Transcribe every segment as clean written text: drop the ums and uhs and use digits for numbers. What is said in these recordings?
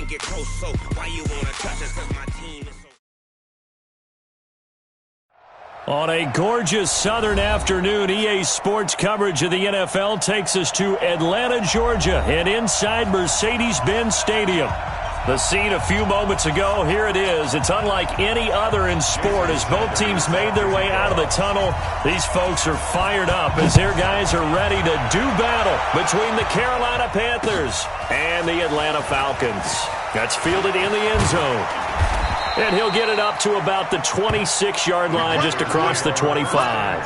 get close, so why you wanna touch us? 'Cause my team is so... On a gorgeous southern afternoon, EA Sports coverage of the NFL takes us to Atlanta, Georgia, and inside Mercedes-Benz Stadium. The scene a few moments ago, here it is. It's unlike any other in sport as both teams made their way out of the tunnel. These folks are fired up as their guys are ready to do battle between the Carolina Panthers and the Atlanta Falcons. That's fielded in the end zone. And he'll get it up to about the 26-yard line just across the 25.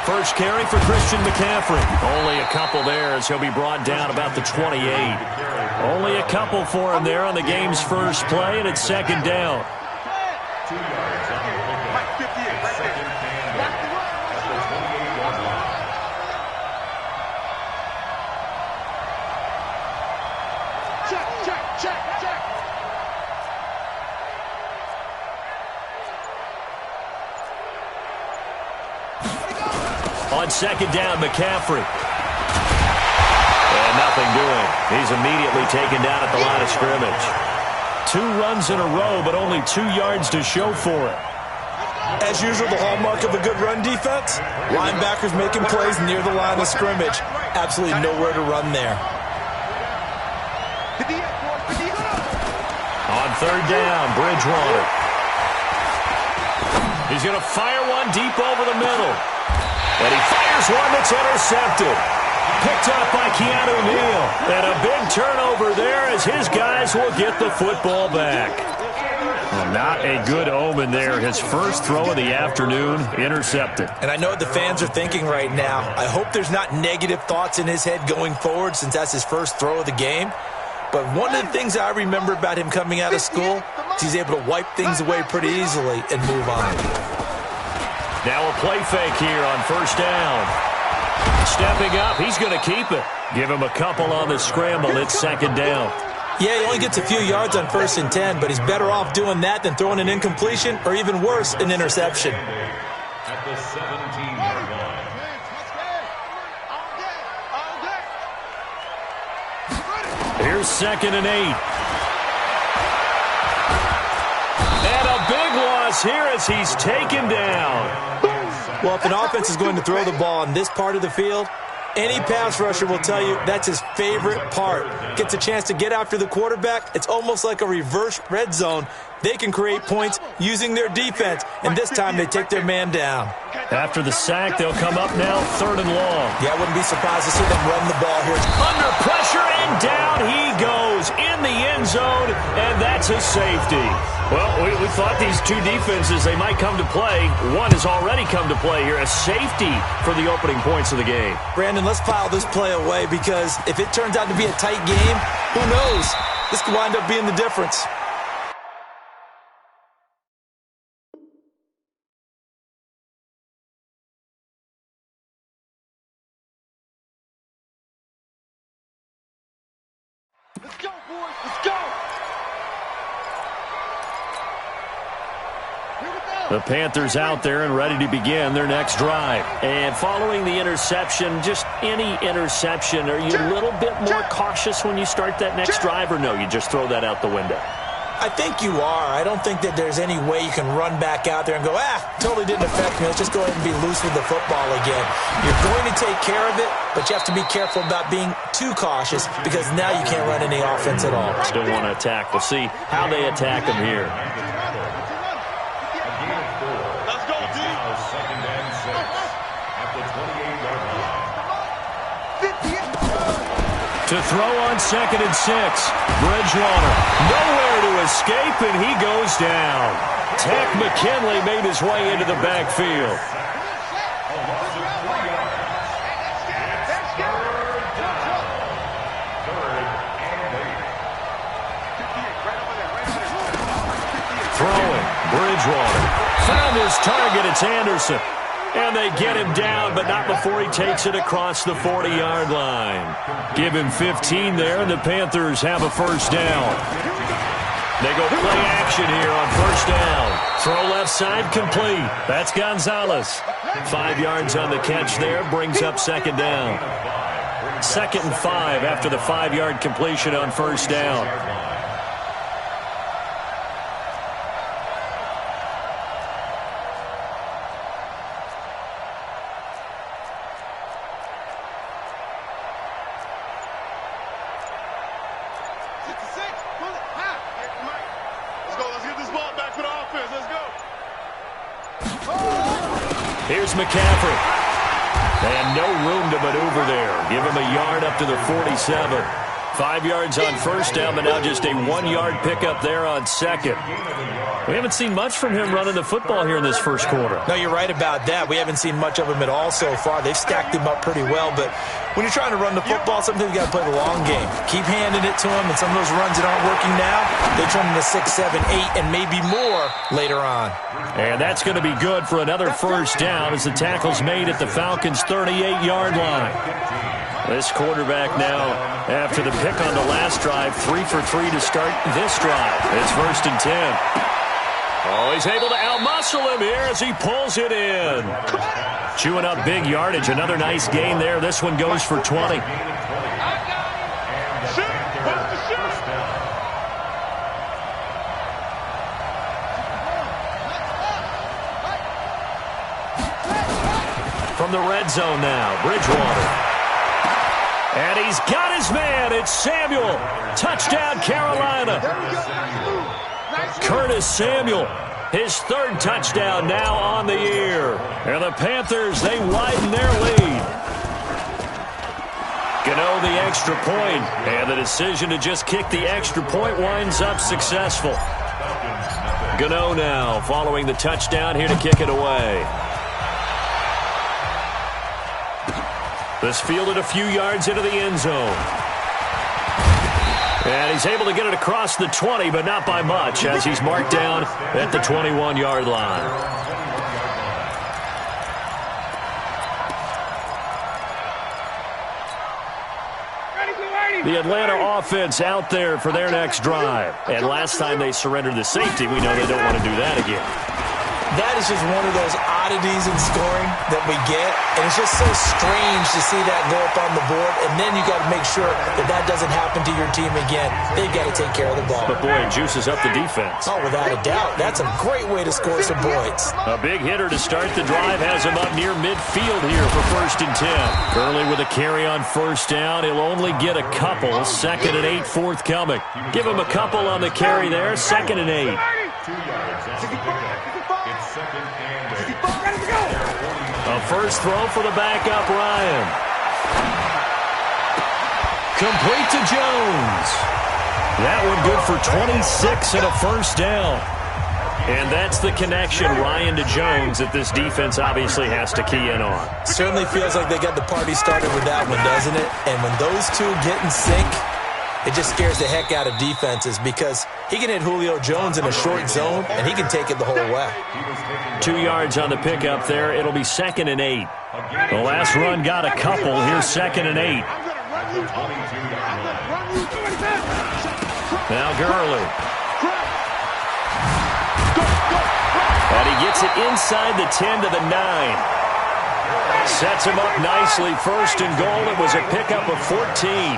First carry for Christian McCaffrey. Only a couple there as he'll be brought down about the 28. Only a couple for him there on the game's first play, and it's second down. 2 yards on the pickup. Second and at the 28-yard line. Check. On second down, McCaffrey. And nothing doing. He's immediately taken down at the line of scrimmage. 2 runs in a row, but only 2 yards to show for it. As usual, the hallmark of a good run defense, linebackers making plays near the line of scrimmage. Absolutely nowhere to run there. On third down, Bridgewater. He's going to fire one deep over the middle. And he fires one that's intercepted. Picked up by Keanu Neal. And a big turnover there as his guys will get the football back. Well, not a good omen there. His first throw of the afternoon intercepted. And I know what the fans are thinking right now. I hope there's not negative thoughts in his head going forward since that's his first throw of the game. But one of the things I remember about him coming out of school is he's able to wipe things away pretty easily and move on. Now a play fake here on first down. Stepping up, he's going to keep it. Give him a couple on the scramble. It's second down. Yeah, he only gets a few yards on 1st and 10, but he's better off doing that than throwing an incompletion or even worse, an interception. At the 17-yard line. Here's second and 8. And a big loss here as he's taken down. Well, if an offense is going to throw the ball in this part of the field, any pass rusher will tell you that's his favorite part. Gets a chance to get after the quarterback. It's almost like a reverse red zone. They can create points using their defense, and this time they take their man down. After the sack, they'll come up now, third and long. Yeah, I wouldn't be surprised to see them run the ball here. Under pressure, and down he goes in the end zone, and that's a safety. Well, we thought these two defenses, they might come to play. One has already come to play here, a safety for the opening points of the game. Brandon, let's file this play away because if it turns out to be a tight game, who knows? This could wind up being the difference. Let's go, boys. Let's go. The Panthers out there and ready to begin their next drive. And following the interception, just any interception, are you a little bit more cautious when you start that next drive, or no, you just throw that out the window? I think you are. I don't think that there's any way you can run back out there and go, totally didn't affect me. Let's just go ahead and be loose with the football again. You're going to take care of it, but you have to be careful about being too cautious because now you can't run any offense at all. Still want to attack. We'll see how they attack them here. To throw on 2nd and 6. Bridgewater nowhere to escape, and he goes down. Tech McKinley made his way into the backfield. Throwing. Bridgewater found his target. It's Anderson. And they get him down, but not before he takes it across the 40-yard line. Give him 15 there, and the Panthers have a first down. They go play action here on first down. Throw left side complete. That's Gonzalez. 5 yards on the catch there, brings up second down. 2nd and 5 after the 5-yard completion on first down. Here's McCaffrey. And no room to maneuver there. Give him a yard up to the 47. 5 yards on first down, but now just a 1-yard pickup there on second. We haven't seen much from him running the football here in this first quarter. No, you're right about that. We haven't seen much of him at all so far. They've stacked him up pretty well, but when you're trying to run the football, sometimes you got to play the long game. Keep handing it to him, and some of those runs that aren't working now, they turn into 6, 7, 8, and maybe more later on. And that's going to be good for another first down as the tackle's made at the Falcons' 38-yard line. This quarterback now, after the pick on the last drive, 3 for 3 to start this drive. It's 1st and 10. Oh, he's able to outmuscle him here as he pulls it in. Chewing up big yardage. Another nice gain there. This one goes for 20. From the red zone now, Bridgewater. And he's got his man. It's Samuel. Touchdown, Carolina. Curtis Samuel, his 3rd touchdown now on the year. And the Panthers, they widen their lead. Gano the extra point, and the decision to just kick the extra point winds up successful. Gano now following the touchdown here to kick it away. This fielded a few yards into the end zone. And he's able to get it across the 20, but not by much, as he's marked down at the 21-yard line. The Atlanta offense out there for their next drive. And last time they surrendered the safety, we know they don't want to do that again. That is just one of those oddities in scoring that we get, and it's just so strange to see that go up on the board, and then you got to make sure that that doesn't happen to your team again. They've got to take care of the ball. But, boy, it juices up the defense. Oh, without a doubt. That's a great way to score some points. A big hitter to start the drive has him up near midfield here for 1st and 10. Gurley with a carry on first down. He'll only get a couple. 2nd and 8 forthcoming. Give him a couple on the carry there. 2nd and 8. 2 yards after the pickup. It's 2nd and 8. A first throw for the backup, Ryan. Complete to Jones. That one good for 26 and a first down. And that's the connection, Ryan to Jones, that this defense obviously has to key in on. Certainly feels like they got the party started with that one, doesn't it? And when those two get in sync, it just scares the heck out of defenses because he can hit Julio Jones in a short zone, and he can take it the whole way. 2 yards on the pickup there. It'll be 2nd and 8. The last run got a couple. Here's 2nd and 8. Now Gurley. And he gets it inside the 10 to the 9. Sets him up nicely. 1st and goal. It was a pickup of 14.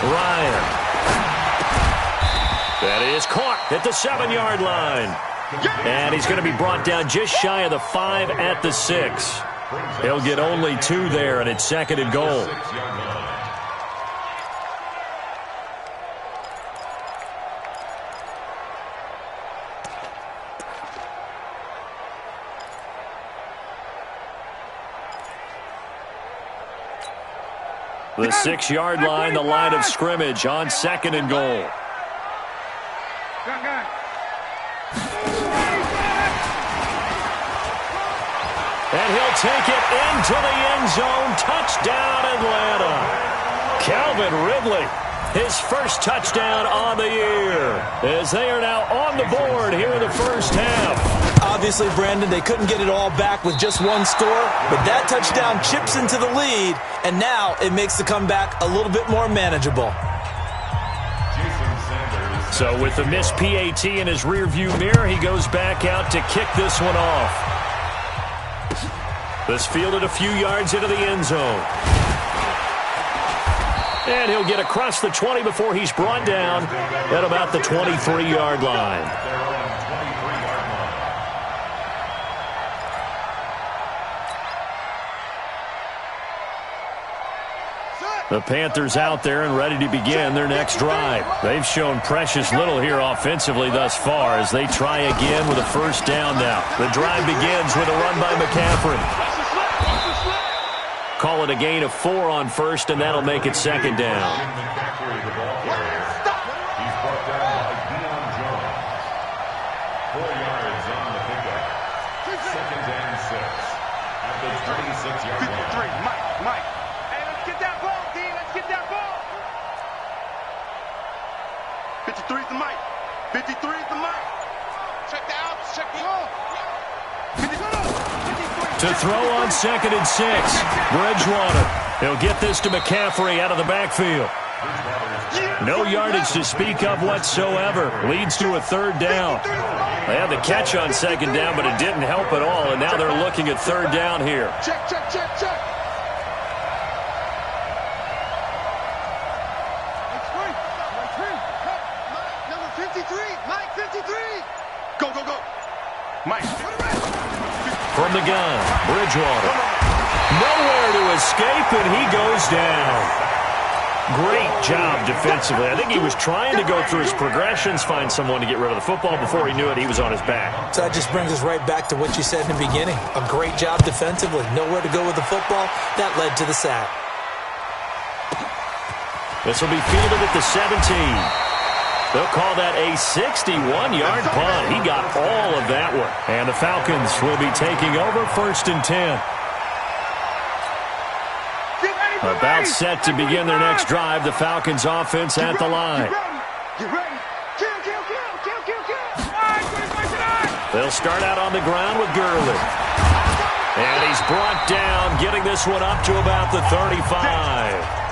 Ryan. That is caught at the 7-yard line. And he's going to be brought down just shy of the 5 at the 6. He'll get only 2 there, and it's 2nd and goal. The 6-yard line, the line of scrimmage on 2nd and goal. And he'll take it into the end zone. Touchdown, Atlanta. Calvin Ridley, his first touchdown on the year, as they are now on the board here in the first half. Obviously, Brandon, they couldn't get it all back with just one score, but that touchdown chips into the lead, and now it makes the comeback a little bit more manageable. So with the missed PAT in his rearview mirror, he goes back out to kick this one off. This fielded a few yards into the end zone. And he'll get across the 20 before he's brought down at about the 23-yard line. The Panthers out there and ready to begin their next drive. They've shown precious little here offensively thus far as they try again with a first down now. The drive begins with a run by McCaffrey. Call it a gain of 4 on first, and that'll make it second down. To throw on 2nd and 6, Bridgewater. He'll get this to McCaffrey out of the backfield. No yardage to speak of whatsoever. Leads to a third down. They had the catch on 2nd down, but it didn't help at all, and now they're looking at 3rd down here. Check, check, check, check. Number 53, Mike 53. Go, go, go. Mike. From the gun, Bridgewater. Nowhere to escape, and he goes down. Great job defensively. I think he was trying to go through his progressions, find someone to get rid of the football. Before he knew it, he was on his back. So that just brings us right back to what you said in the beginning. A great job defensively. Nowhere to go with the football. That led to the sack. This will be fielded at the 17. They'll call that a 61-yard punt. He got all of that one. And the Falcons will be taking over 1st and 10. About set to begin their next drive. The Falcons offense at the line. Get ready. Kill, kill, kill, kill, kill, kill. They'll start out on the ground with Gurley. And he's brought down, getting this one up to about the 35.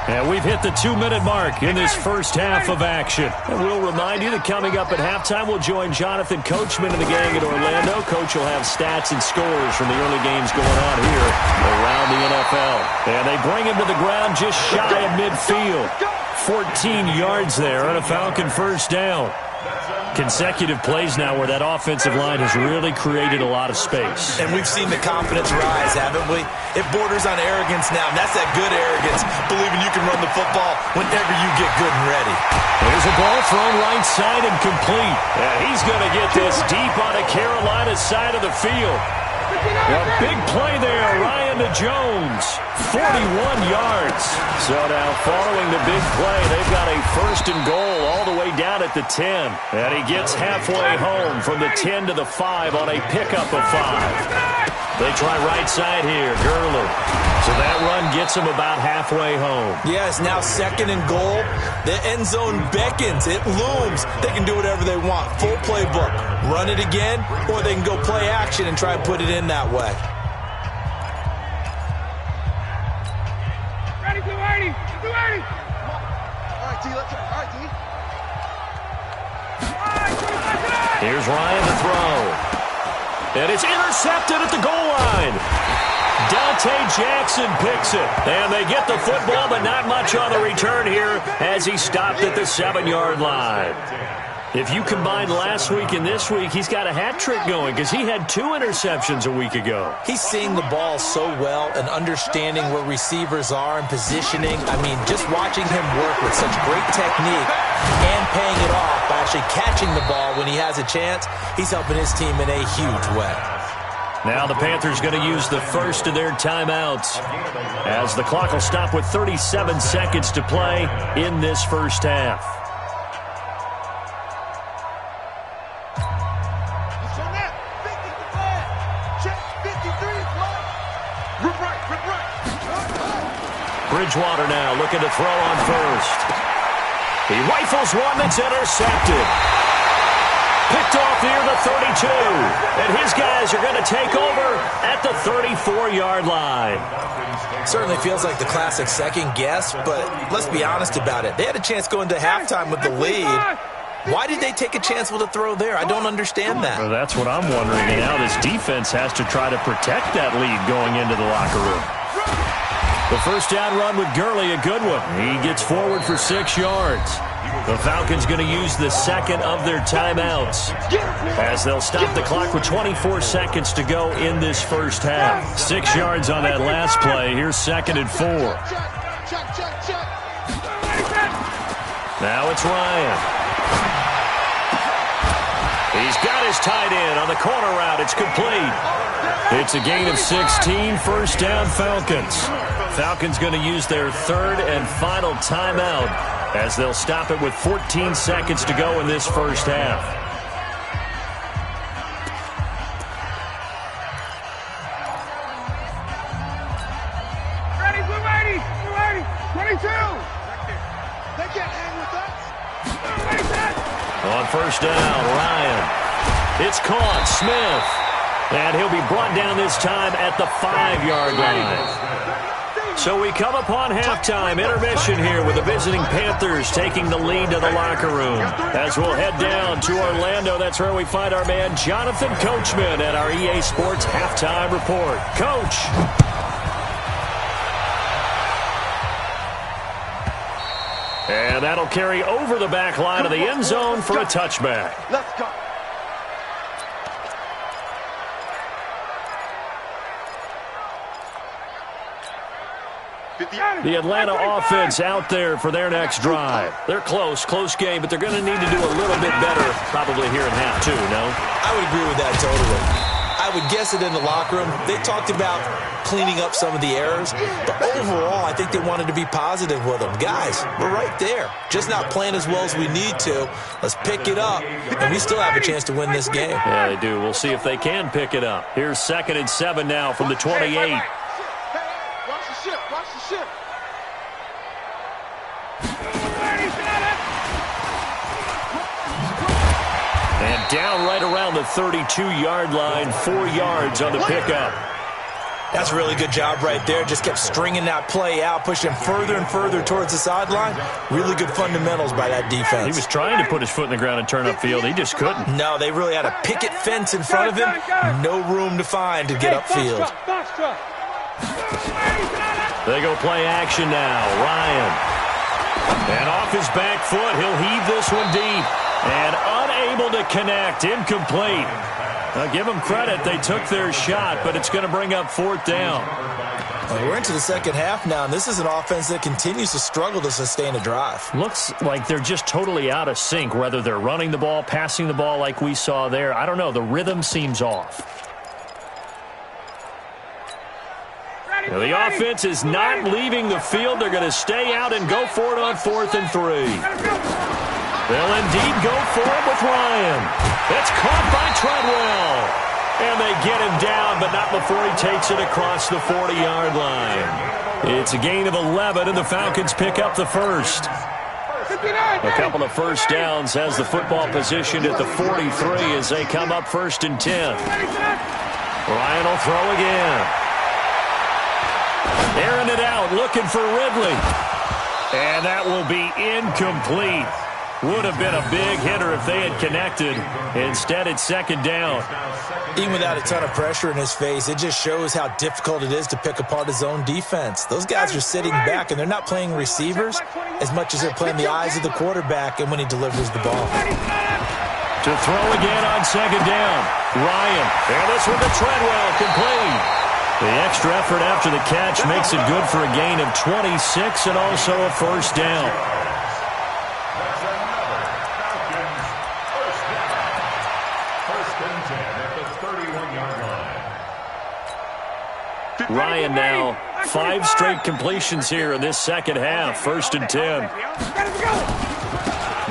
And we've hit the 2-minute mark in this first half of action. And we'll remind you that coming up at halftime, we'll join Jonathan Coachman and the gang at Orlando. Coach will have stats and scores from the early games going on here around the NFL. And they bring him to the ground just shy of midfield. 14 yards there on a Falcon first down. Consecutive plays now where that offensive line has really created a lot of space. And we've seen the confidence rise, haven't we? It borders on arrogance now, and that's that good arrogance, believing you can run the football whenever you get good and ready. There's a ball thrown right side and complete. And he's going to get this deep on the Carolina side of the field. A big play there, Ryan to Jones, 41 yards. So now following the big play, they've got a 1st and goal all the way down at the 10. And he gets halfway home from the 10 to the 5 on a pickup of 5. They try right side here, Gurley. So that run gets him about halfway home. Yes, now 2nd and goal. The end zone beckons. It looms. They can do whatever they want. Full playbook. Run it again, or they can go play action and try and put it in that way. Ready, Blue 80. Blue 80. All right, T, let's go. All right, T. Here's Ryan to throw. And it's intercepted at the goal line. Dante Jackson picks it. And they get the football, but not much on the return here as he stopped at the 7-yard line. If you combine last week and this week, he's got a hat trick going because he had 2 interceptions a week ago. He's seeing the ball so well and understanding where receivers are and positioning. I mean, just watching him work with such great technique and paying it off by actually catching the ball when he has a chance, he's helping his team in a huge way. Now the Panthers going to use the first of their timeouts as the clock will stop with 37 seconds to play in this first half. Bridgewater now looking to throw on first. He rifles one that's intercepted. Picked off near the 32. And his guys are going to take over at the 34-yard line. Certainly feels like the classic second guess, but let's be honest about it. They had a chance going to halftime with the lead. Why did they take a chance with a throw there? I don't understand that. Well, that's what I'm wondering. And now this defense has to try to protect that lead going into the locker room. The first down run with Gurley, a good one. He gets forward for 6 yards. The Falcons going to use the second of their timeouts as they'll stop the clock with 24 seconds to go in this first half. 6 yards on that last play. Here's 2nd and 4. Now it's Ryan. He's got his tight end on the corner route. It's complete. It's a gain of 16, first down Falcons. Falcons going to use their third and final timeout as they'll stop it with 14 seconds to go in this first half. Ready, we're ready, 22. They can't hang with us. On first down, Ryan. It's caught, Smith. And he'll be brought down this time at the 5-yard line. So we come upon halftime intermission here with the visiting Panthers taking the lead to the locker room. As we'll head down to Orlando, that's where we find our man Jonathan Coachman at our EA Sports Halftime Report. Coach. And that'll carry over the back line of the end zone for a touchback. Let's go. The Atlanta offense out there for their next drive. They're close game, but they're going to need to do a little bit better probably here in half two, no? I would agree with that totally. I would guess it in the locker room. They talked about cleaning up some of the errors, but overall, I think they wanted to be positive with them. Guys, we're right there. Just not playing as well as we need to. Let's pick it up, and we still have a chance to win this game. Yeah, they do. We'll see if they can pick it up. Here's 2nd and 7 now from the 28. Watch the ship, watch the ship. And down right around the 32-yard line, 4 yards on the pickup. That's a really good job right there. Just kept stringing that play out, pushing further and further towards the sideline. Really good fundamentals by that defense. He was trying to put his foot in the ground and turn upfield. He just couldn't. No, they really had a picket fence in front of him. No room to find to get upfield. They go play action now. Ryan. And off his back foot, he'll heave this one deep. And unable to connect. Incomplete. Now, give them credit. They took their shot, but it's going to bring up 4th down. Well, we're into the second half now, and this is an offense that continues to struggle to sustain a drive. Looks like they're just totally out of sync, whether they're running the ball, passing the ball like we saw there. I don't know. The rhythm seems off. Now, the offense is not leaving the field. They're going to stay out and go for it on 4th and 3. They'll indeed go for it with Ryan. It's caught by Treadwell. And they get him down, but not before he takes it across the 40-yard line. It's a gain of 11, and the Falcons pick up the first. A couple of first downs has the football positioned at the 43 as they come up 1st and 10. Ryan will throw again. Airing it out, looking for Ridley. And that will be incomplete. Would have been a big hitter if they had connected. Instead, it's 2nd down. Even without a ton of pressure in his face, it just shows how difficult it is to pick apart his own defense. Those guys are sitting back, and they're not playing receivers as much as they're playing the eyes of the quarterback and when he delivers the ball. To throw again on 2nd down. Ryan. And this one to Treadwell, complete. The extra effort after the catch makes it good for a gain of 26 and also a first down. Ryan now 5 straight completions here in this second half. 1st and 10.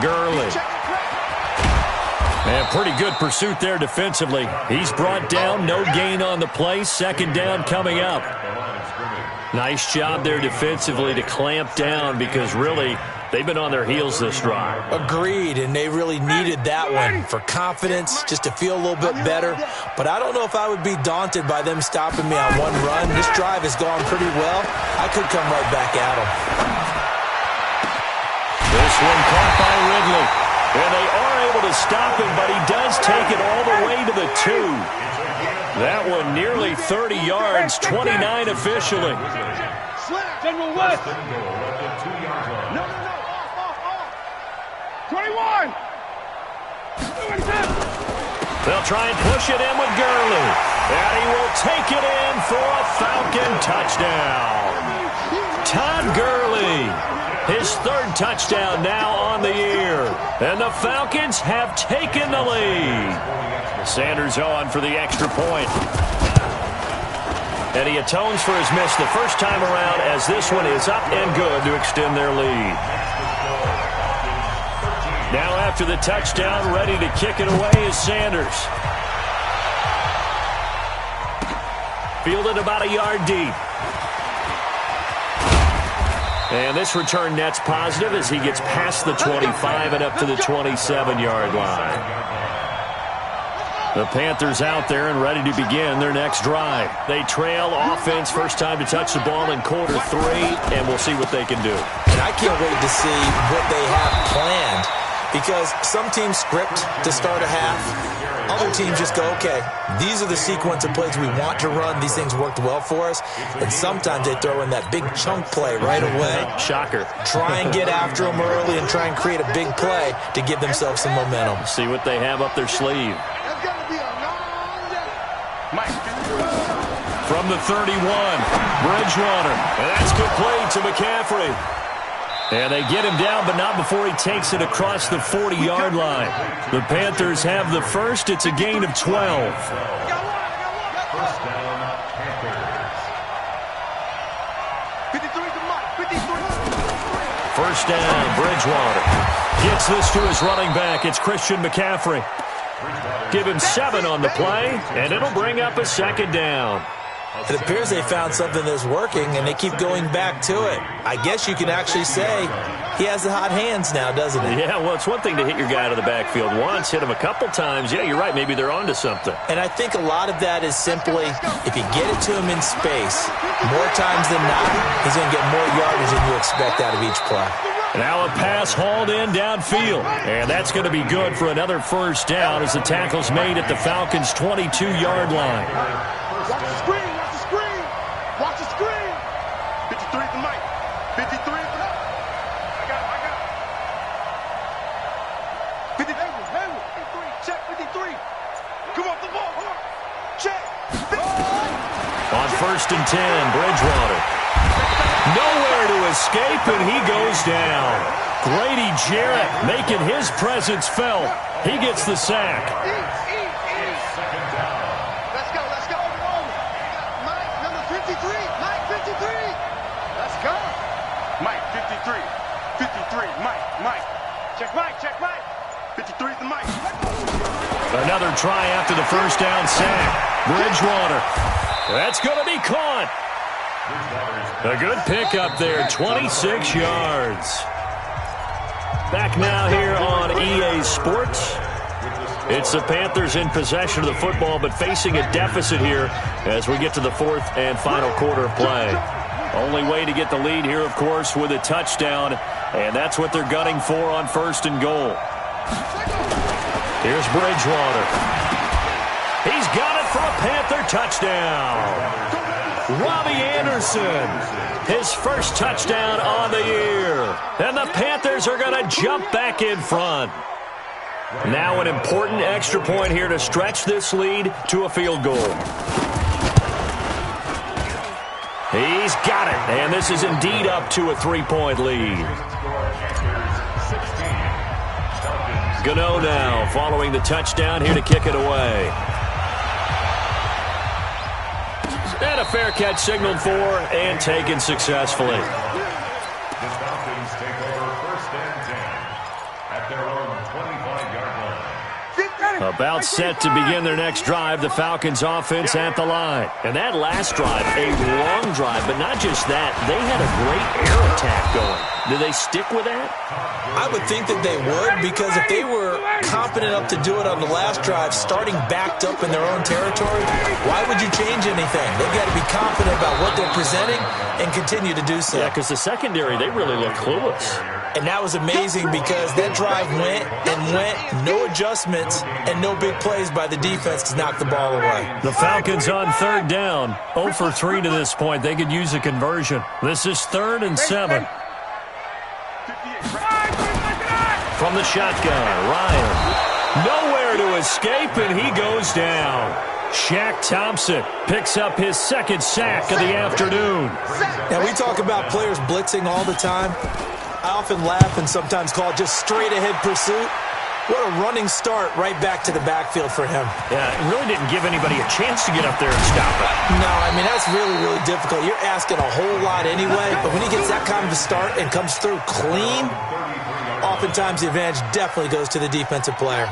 Gurley. And pretty good pursuit there defensively. He's brought down, no gain on the play. 2nd down coming up. Nice job there defensively to clamp down because really They've been on their heels this drive. Agreed, and they really needed that one for confidence, just to feel a little bit better. But I don't know if I would be daunted by them stopping me on one run. This drive has gone pretty well. I could come right back at them. This one caught by Ridley. And they are able to stop him, but he does take it all the way to the 2. That one nearly 30 yards, 29 officially. General West. No. Off. 21. They'll try and push it in with Gurley. And he will take it in for a Falcon touchdown. Todd Gurley, his 3rd touchdown now on the year. And the Falcons have taken the lead. Sanders on for the extra point. And he atones for his miss the first time around, as this one is up and good to extend their lead. Now after the touchdown, ready to kick it away is Sanders. Fielded about a yard deep. And this return net's positive as he gets past the 25 and up to the 27-yard line. The Panthers out there and ready to begin their next drive. They trail offense, first time to touch the ball in quarter 3, and we'll see what they can do. And I can't wait to see what they have planned, because some teams script to start a half. Other teams just go, okay, these are the sequence of plays we want to run. These things worked well for us. And sometimes they throw in that big chunk play right away. Shocker. Try and get after them early and try and create a big play to give themselves some momentum. See what they have up their sleeve. From the 31, Bridgewater. And that's complete to McCaffrey. And they get him down, but not before he takes it across the 40-yard line. The Panthers have the first. It's a gain of 12. First down, Bridgewater. Gets this to his running back. It's Christian McCaffrey. Give him 7 on the play, and it'll bring up a second down. It appears they found something that's working, and they keep going back to it. I guess you can actually say he has the hot hands now, doesn't he? Yeah, well, it's one thing to hit your guy out of the backfield once, hit him a couple times. Yeah, you're right. Maybe they're onto something. And I think a lot of that is simply, if you get it to him in space, more times than not, he's going to get more yardage than you expect out of each play. Now a pass hauled in downfield. And that's going to be good for another first down as the tackle's made at the Falcons' 22-yard line. Watch the screen. Watch the screen. 53 to Mike. 53 to Mike. I got it. 53. Check 53. Come off the ball. Check. On first and 10, Bridgewater. Nowhere to escape, and he goes down. Grady Jarrett making his presence felt. He gets the sack. Let's go. Mike, number 53. Mike, 53. Let's go. Mike, 53. 53. Mike. Check Mike. 53 to Mike. Another try after the first down sack. Bridgewater. That's going to be caught. A good pickup there, 26 yards. Back now here on EA Sports. It's the Panthers in possession of the football, but facing a deficit here as we get to the 4th and final quarter of play. Only way to get the lead here, of course, with a touchdown, and that's what they're gunning for on first and goal. Here's Bridgewater. He's got it for a Panther touchdown. Robbie Anderson, his first touchdown on the year. And the Panthers are going to jump back in front. Now an important extra point here to stretch this lead to a field goal. He's got it, and this is indeed up to a 3-point lead. Gano now following the touchdown here to kick it away. And a fair catch signaled for and taken successfully. The Falcons take over first and 10 at their own 25-yard line. About set to begin their next drive, the Falcons offense at the line. And that last drive, a long drive, but not just that. They had a great air attack going. Do they stick with that? I would think that they would, because if they were confident enough to do it on the last drive, starting backed up in their own territory, why would you change anything? They've got to be confident about what they're presenting and continue to do so. Yeah, because the secondary, they really look clueless. And that was amazing because that drive went and went, no adjustments, and no big plays by the defense to knock the ball away. The Falcons on third down, 0 for 3 to this point. They could use a conversion. This is 3rd and 7. From the shotgun, Ryan. Nowhere to escape, and he goes down. Shaq Thompson picks up his 2nd sack of the afternoon. Now, we talk about players blitzing all the time. I often laugh and sometimes call it just straight-ahead pursuit. What a running start right back to the backfield for him. Yeah, it really didn't give anybody a chance to get up there and stop it. No, I mean, that's really, really difficult. You're asking a whole lot anyway, but when he gets that kind of a start and comes through clean, oftentimes the advantage definitely goes to the defensive player.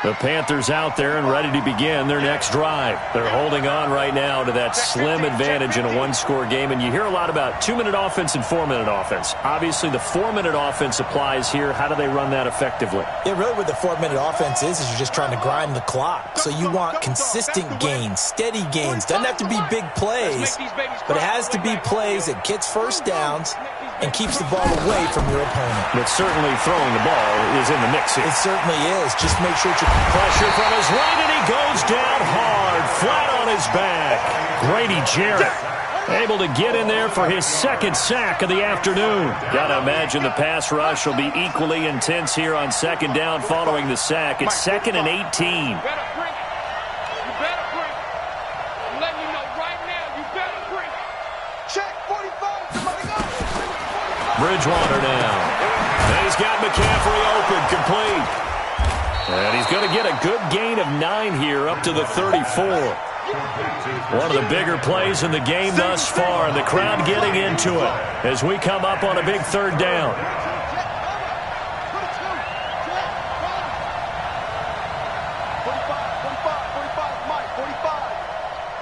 The Panthers out there and ready to begin their next drive. They're holding on right now to that slim advantage in a one-score game, and you hear a lot about 2-minute offense and 4-minute offense. Obviously, the 4-minute offense applies here. How do they run that effectively? Yeah, really what the 4-minute offense is you're just trying to grind the clock. So you want consistent gains, steady gains. Doesn't have to be big plays, but it has to be plays that gets first downs and keeps the ball away from your opponent. But certainly throwing the ball is in the mix here. It certainly is. Just make sure you pressure from his right, and he goes down hard, flat on his back. Grady Jarrett able to get in there for his 2nd sack of the afternoon. Got to imagine the pass rush will be equally intense here on 2nd down following the sack. It's 2nd and 18. Bridgewater now. And he's got McCaffrey open, complete. And he's going to get a good gain of 9 here up to the 34. One of the bigger plays in the game thus far, and the crowd getting into it as we come up on a big 3rd down.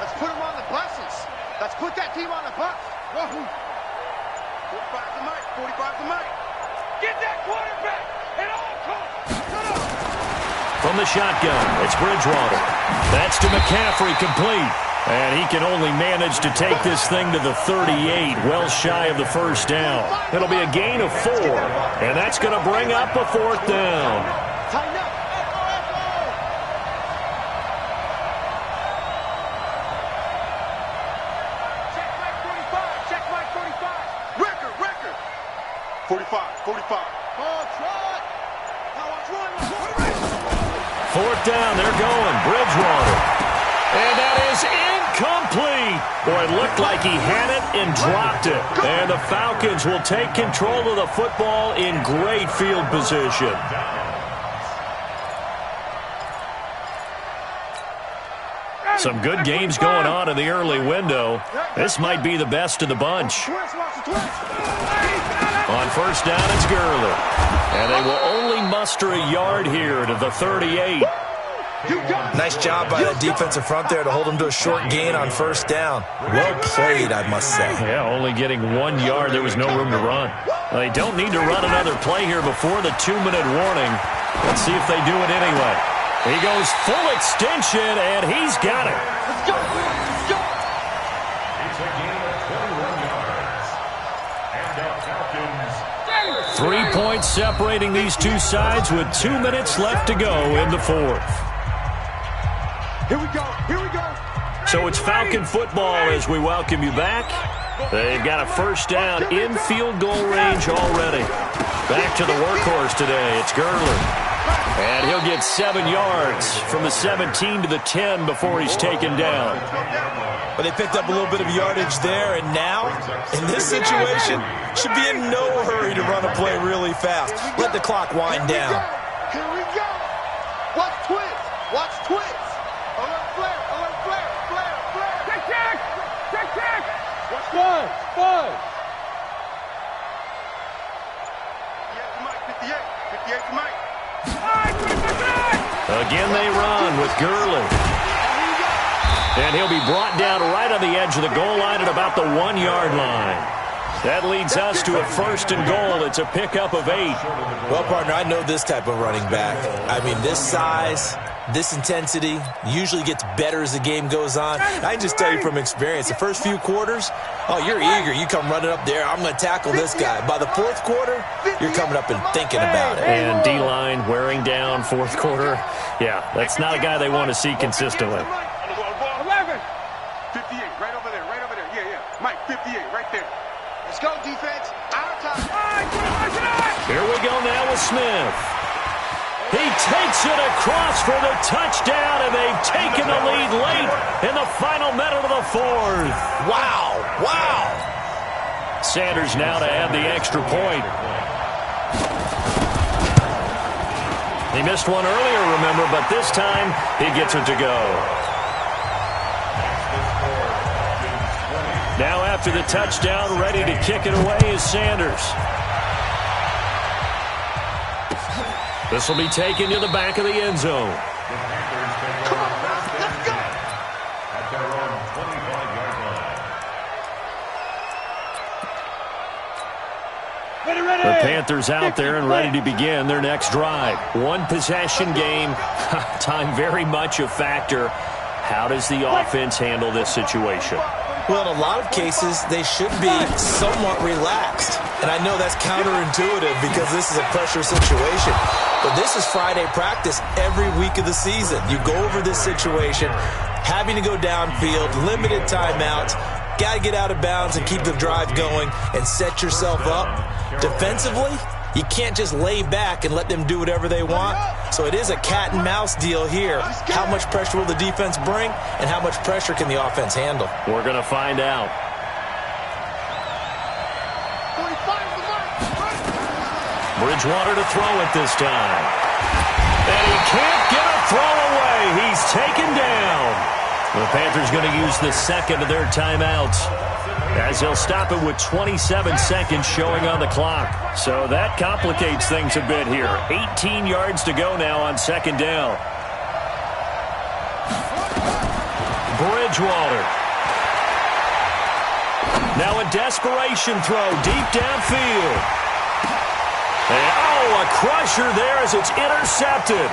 Let's put him on the buses. Let's put that team on the bus. 45 to Mike. 45 to Mike. Get that quarterback at all costs. From the shotgun, it's Bridgewater. That's to McCaffrey, complete. And he can only manage to take this thing to the 38, well shy of the 1st down. It'll be a gain of 4, and that's going to bring up a 4th down. Tighten up. Check Mike 45. Check Mike 45. Record. 45. 45. Oh, try. Fourth down, they're going. Bridgewater. And that is incomplete. Boy, it looked like he had it and dropped it. And the Falcons will take control of the football in great field position. Some good games going on in the early window. This might be the best of the bunch. On 1st down, it's Gurley. And they will only muster a yard here to the 38. Nice job by that defensive front there to hold them to a short gain on 1st down. Well played, I must say. Yeah, only getting 1 yard. There was no room to run. Well, they don't need to run another play here before the 2-minute warning. Let's see if they do it anyway. He goes full extension, and he's got it. Let's go. Let's go. It's a gain of 21 yards. And the Falcons. 3 points separating these two sides with 2 minutes left to go in the 4th. Here we go. Here we go. So it's Falcon football as we welcome you back. They've got a 1st down in field goal range already. Back to the workhorse today. It's Gurley. And he'll get 7 yards from the 17 to the 10 before he's taken down. But they picked up a little bit of yardage there, and now, in this situation, should be in no hurry to run a play really fast. Let the clock wind down. Here we go. Watch twist. Watch twist. Alert flare. Alert flare. Flare. Flare. Check. Check. Watch five. 58 to Mike. 58 to Mike. Again they run with Gurley. And he'll be brought down right on the edge of the goal line at about the 1-yard line. That leads us to a 1st and goal. It's a pickup of 8. Well, partner, I know this type of running back. I mean, this size, this intensity usually gets better as the game goes on. I can just tell you from experience, the first few quarters, oh, you're eager. You come running up there, I'm going to tackle this guy. By the 4th quarter, you're coming up and thinking about it. And D-line wearing down 4th quarter. Yeah, that's not a guy they want to see consistently. 58, right over there, right over there. Yeah, yeah. Mike, 58, right there. Let's go, defense. Out of time. Here we go now with Smith. He takes it across for the touchdown, and they've taken the lead late in the final minute of the 4th. Wow, wow. Sanders now to add the extra point. He missed one earlier, remember, but this time he gets it to go. Now after the touchdown, ready to kick it away is Sanders. This will be taken to the back of the end zone. Come on, let's go. At their own 25-yard line. The Panthers out there and ready to begin their next drive. 1-possession game. Time very much a factor. How does the offense handle this situation? Well, in a lot of cases, they should be somewhat relaxed. And I know that's counterintuitive because this is a pressure situation. But this is Friday practice every week of the season. You go over this situation, having to go downfield, limited timeouts, got to get out of bounds and keep the drive going and set yourself up. Defensively, you can't just lay back and let them do whatever they want. So it is a cat and mouse deal here. How much pressure will the defense bring, and how much pressure can the offense handle? We're going to find out. 45 the mark. Bridgewater to throw it this time. And he can't get a throw away. He's taken down. The Panthers going to use the second of their timeouts, as they'll stop it with 27 seconds showing on the clock. So that complicates things a bit here. 18 yards to go now on 2nd down. Bridgewater. Now a desperation throw deep downfield. And, a crusher there as it's intercepted.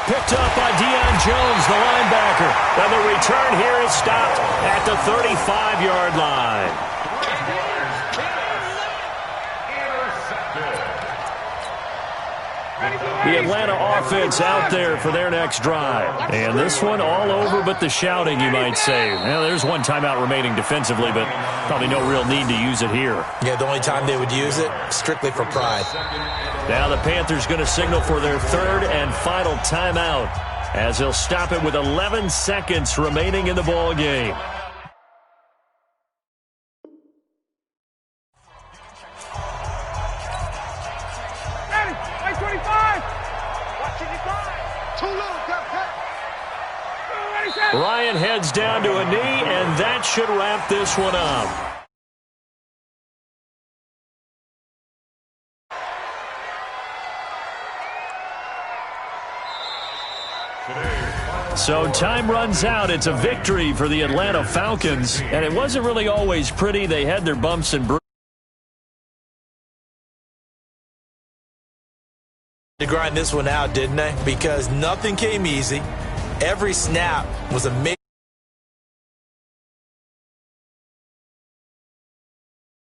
Picked up by Deion Jones, the linebacker. And the return here is stopped at the 35-yard line. The Atlanta offense out there for their next drive. And this one all over but the shouting, you might say. Well, there's one timeout remaining defensively, but probably no real need to use it here. Yeah, the only time they would use it, strictly for pride. Now the Panthers going to signal for their 3rd and final timeout, as they'll stop it with 11 seconds remaining in the ball game. Ryan heads down to a knee, and that should wrap this one up. So time runs out. It's a victory for the Atlanta Falcons, and it wasn't really always pretty. They had their bumps and bruises. To grind this one out, didn't they? Because nothing came easy. Every snap was a